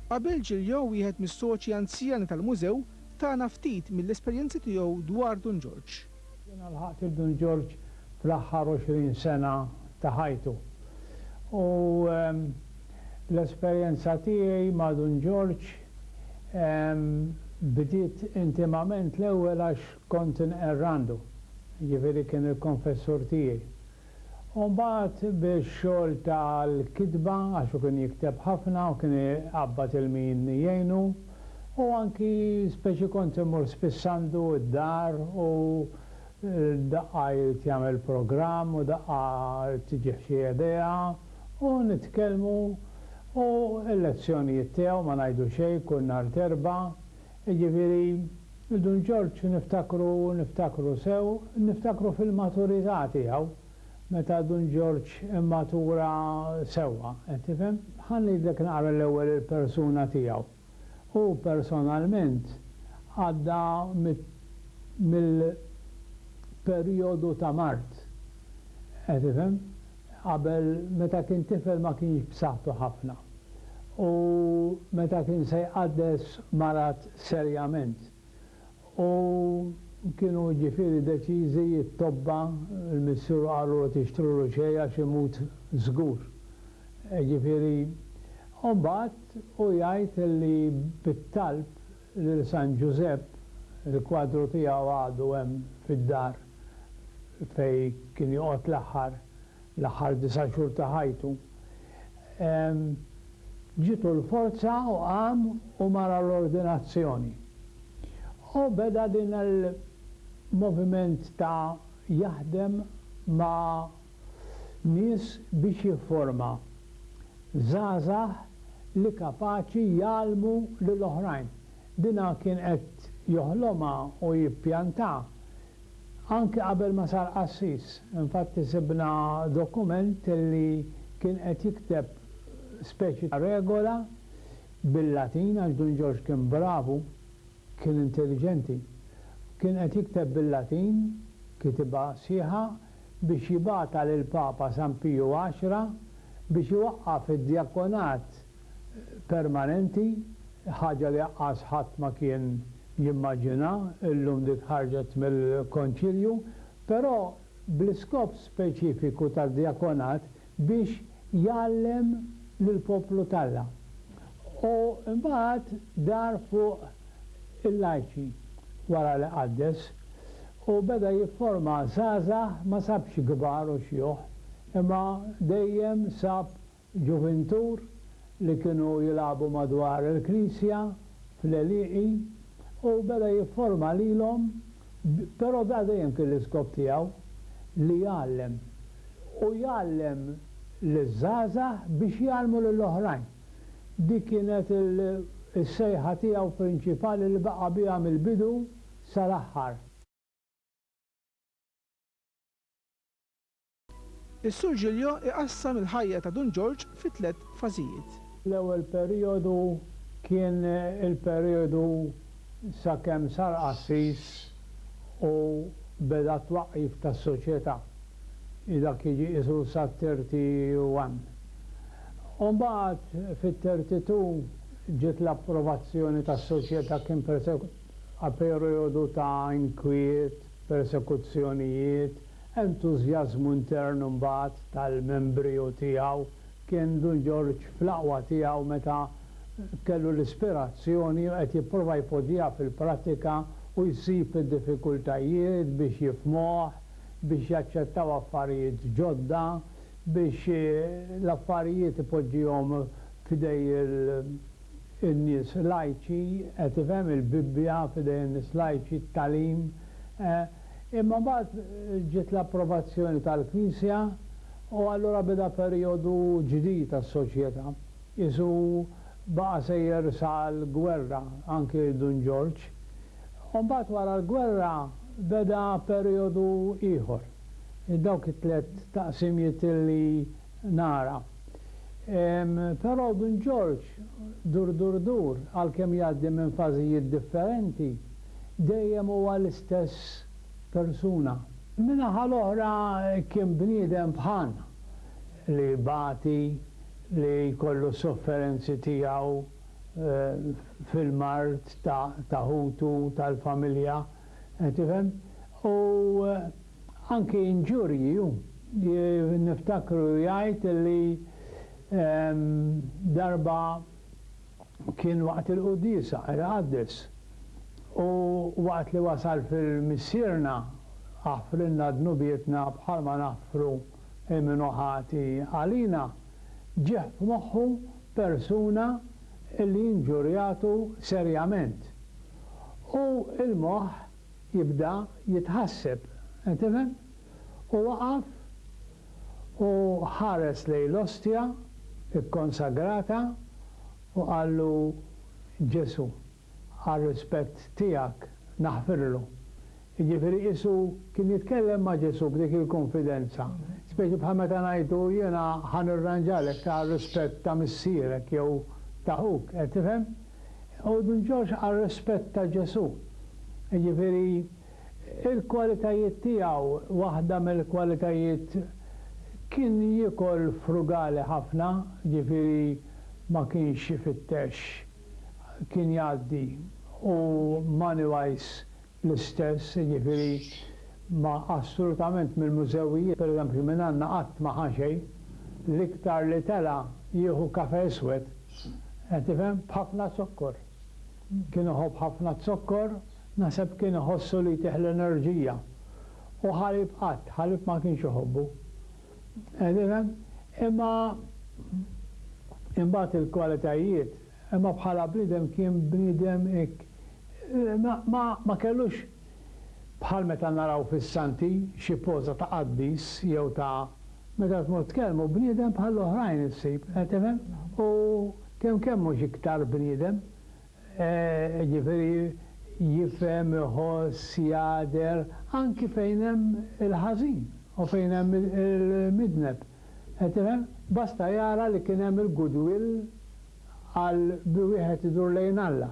Abel Giglio, wieħed mis-soċi anzjani tal-mużew, tagħna ftit mill-esperjenzi tiegħu dwar Dun Ġorġ. Jiena lħaqt il-Dun Ġorġ fl-aħħar 20 sena ta' ħajtu. U l-esperjenza tiegħi ma' Dun Ġorġ bdiet intimament l-ewwel għax kont inqerrandu, jiġifieri kien il-konfessur tiegħi. U mbagħad bix-xogħol tal-kitba għax kien jikteb ħafna u kien iqabbad il-min jgħinu, u anki speċi kont imur spissandu d-dar u daqqa jagħmel programm u daqqa tiġi xi idea u nitkellmu u l-lezzjonijiet tiegħu ma ngħidu xejn kull nhar terba'. Jiġifieri il-Dun Ġorġ niftakru sew, niftakru fil-maturità tiegħu. Meta Dun Ġorġ immatura sewwa, qed tifhem? Ħanidlek naqra l-ewwel il-persuna tiegħu. U personalment għadda mill-perjodu ta' Mart. Qed tifhem? Qabel meta kien tifel ma kienx b'saħħtu ħafna. U meta kien se jqaddes marat serjament. U kienu ġifieri deċiżi jittobba il-missur qalu tixtru xejn għax imut żgur. Ġifieri u mbagħad u jgħid li bit-talb lil San Giuseppe il-kwadru tiegħu għadu hemm fid-dar fejn kien joqgħod l-aħħar 9 xhur ta' ħajtu. Ġitu l-forza u qam u mara l-ordinazzjoni. U beda din il-moviment ta' jaħdem ma' nies biex jifforma żgħażagħ li kapaċi jgħallmu lill-oħrajn. Dina kien qed joħlomha u jippjanta anke qabel ma sar qassis. Infatti sibna dokument li kien qed jikteb speċi ta' regola bil-Latin għax Dun Ġorġ kien bravu, kien intelligenti. Kien qed jikteb bil-Latin kitba sieħa biex jibgħatha lill-Papa San Piju X biex iwaqqaf id-djakonat permanenti, ħaġa li qaqqas ħadd ma kien jimmaġina, illum dik ħarġet mill-Konċilju, però bl-iskop speċifiku tad-djakonat biex jgħallem lill-poplu Talla. U mbagħad dar fuq il-lajċi wara li qaddes u beda jifforma żgħażagħ ma sabx kbar u xjuħ, imma dejjem sab ġuventur li kienu jilagħbu madwar il-Knisja fl-Eliqi u beda jifforma lilhom, però da dejjem kien l-iskop tiegħu li jgħallem u jgħallem liż-żgħażagħ biex jgħallmu lill-oħrajn. Dik kienet is-sejħa tiegħu prinċipali li baqa' biha mill-bidu sal-aħħar. Is-Sur Giglio iqassam il-ħajja ta' Dun Ġorġ fi 3 fażijiet. L-ewwel perjodu kien il-perjodu sakemm sar qassis u beda twaqqif tas-soċjetà. Dak jiġi qisu sa-31. U mbagħad fit-32 ġiet l-approvazzjoni tas-soċjetà kien perjodu ta' inkwiet, persekuzzjonijiet, entużjażmu internu mbagħad tal-membri tiegħu. Kien Dun Ġorġ fl-aqwa tiegħu meta kellu l-ispirazzjoni qed jipprova jpoġġiha fil-prattika u jsib id-diffikultajiet biex jifhmuh, biex jaċċettaw affarijiet ġodda, biex l-affarijiet ipoġġihom f'idej in-nies lajċi, qed tifhem il-Bibbja f'idej in-nies lajċi, t-tagħlim. Imma mbagħad ġiet l-approvazzjoni tal-Knisja u allura beda perjodu ġdid tas-soċjetà. Isu baqa' sejjer sal-gwerra anke Dun Ġorġ. U mbagħad wara l-gwerra beda perjodu ieħor. Dawk it-tliet taqsimiet li nara. Però Dun Ġorġ dur għalkemm jgħaddi minn fażijiet differenti dejjem huwa l-istess persuna. Min-naħa l-oħra kien bniedem bħalna li bati, li jkollu sofferenzi tiegħu, fil-mart ta' ħutu tal-familja, tifhem? U anke inġurji niftakru jgħid li darba kien waqt il-qudisa, il-qaddis, u waqt li wasal fil-missierna aħfrinna dnubietna bħalma naħfru minuħati għalina, ġeħ f'moħħu persuna li inġurjatu serjament. U il-moħħ jibda jitħasseb, tifhem? U waqaf u ħares lejn l-ostja ikkonsagrata u qallu Ġesu, għal-rispett tiegħek naħfirlu. Jiġifieri qisu kien jitkellem ma' Ġesu b'dik il-konfidenza. Speċi bħal meta ngħidu jiena ħanirranġalek ta' rispett ta' missierek jew ta' ħuk, tifhem? U Dun Ġorġ għal-rispett ta' Ġesu. Jiġifieri il-kwalitajiet tiegħu, waħda mill-kwalitajiet kien jikol frugali ħafna, ġifieri ma kienx ifittex, kien jgħaddi u money wise l-istess, ġifieri ma assolutament mill-mużewijiet, pereżempju minn għandna qatt ma ħaxej, l-iktar li tela jieħu kafe iswed, tifhem, b'ħafna zokkor. Kien iħobb ħafna zokkor, naħseb kien iħossu li tieħ l-enerġija. U ħalib qatt, ħalib ma kienx iħobbu. Imma imbagħad il-kwalitajiet, imma bħala bniedem kien bniedem ma kellux bħal meta naraw fis-santi xi poża ta' qaddis jew ta' meta tmur tkellmu bniedem bħal l-oħrajn issib, tifhem? U kemm mhux iktar bniedem, ġifieri jifhem, iħoss, jader, anki fejn hemm il-ħażin u fejn hemm il-midneb. Basta jara li kien hemm il-goodwill għal bi wieħed idur lejn Alla.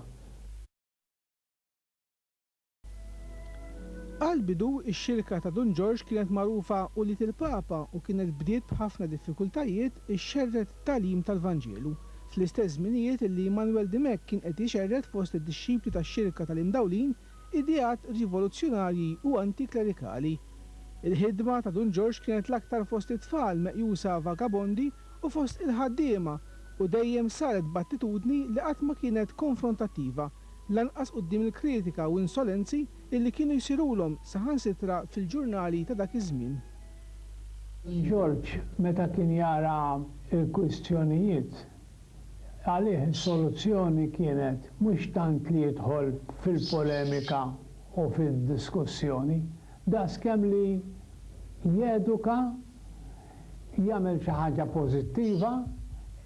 Għal-bidu ix-xirka ta' Dun Ġorġ kienet magħrufa u li il-Papa u kienet bdiet b'ħafna diffikultajiet ixxerret it-tagħlim tal-Vanġelu. Fl-istess żminijiet illi Manuel Dimek kien qed jixerret fost id-dixxipli tax-xirka tal-imdawlin ideat rivoluzzjonarji u antiklerikali. Il-ħidma ta' Dun Ġorġ kienet l-aktar fost it-tfal meqjusa vagabondi u fost il-ħaddiema u dejjem saret b'attitudni li qatt ma kienet konfrontattiva, lanqas quddiem il-kritika u insolenzi illi kienu jsirulhom saħansitra fil-ġurnali ta' dak iż-żmien. Ġorġ meta kien jara l-kwistjonijiet għalih is-soluzzjoni kienet mhux tant li jidħol fil-polemika u fid-diskussjoni, daqskemm li jeduka, jagħmel xi ħaġa pożittiva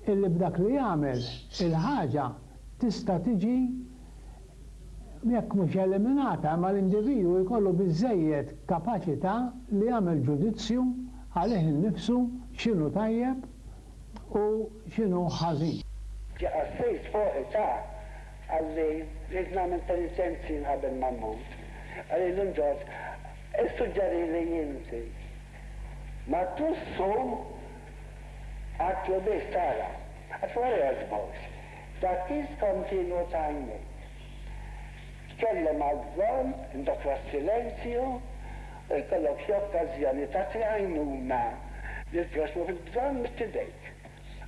illi b'dak li jagħmel il-ħaġa tista' tiġi jekk mhux eliminata, ma l-individwu jkollu biżżejjed kapaċità li jagħmel ġudizzju għalih innifsu x'inhu tajjeb u x'inhu ħażin. Ġaqassejt fuq età għalli rrid nagħmel penitenzi qabel ma mmut. Għalli Dun Ġorġ, issuġġeri li jinti ma tussum għatlu biex tara, għatwar jazbux, dak kontinu tajni. Tkellem għal-żon, indokra silenzju, u jkollok xi okkażjoni ta' għajnuna li l-proxmu fil-bżonn mittidejk.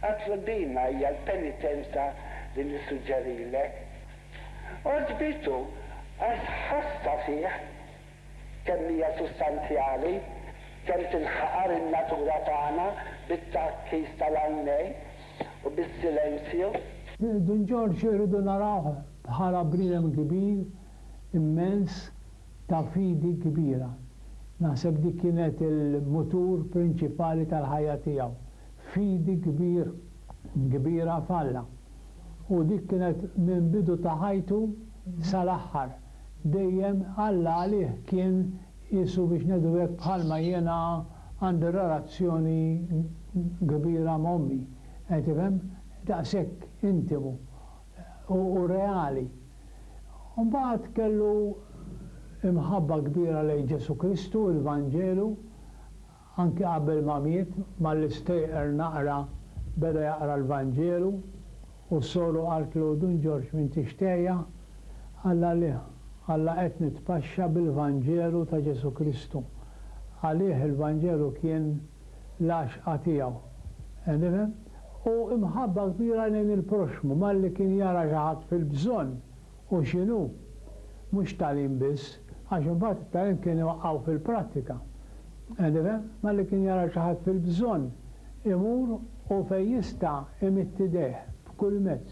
Għatlu dina hija l-penitenza li nissuġġerilek. Oġbitu għax ħassa fih kemm hija sustanzjali, kemm tinħaqar in-natura tagħna bit-takkis tal-għajnej u bis-silenzju. Dun Ġorġ irridu narawh bħala bniedem kbir, immens, ta' fidi kbira. Naħseb dik kienet il-mutur prinċipali tal-ħajja tiegħu. Fidi kbira falla. U dik kienet minn bidu ta' ħajtu sal-aħħar. Dejjem Alla għalih kien jisu biex nedu hekk bħalma jiena għandi relazzjoni kbira ma' ommi. Tifhem? Daqshekk intimu u reali. Mbagħad kellu imħabba kbira lejn Ġesu Kristu, il-Vanġelu, anke qabel ma miet, mal-istejqer naqra beda jaqra l-Vanġelu u s-soru għaltlu Dun Ġorġ minn tixtejja Alla qed nitpaxxa bil-Vanġelu ta' Ġesu Kristu. Għalih il-Vanġelu kien l-għaxqa tiegħu. U imħabba kbira lejn il-proxmu, malli kien jara xi ħadd fil-bżonn u x'inhu mhux tagħlim biss, għax imbagħad it-tagħlim kien iwaqqgħu fil-prattika. Malli kien jara xi ħadd fil-bżonn imur u fejn jista' imitt idejh b'kull mezz.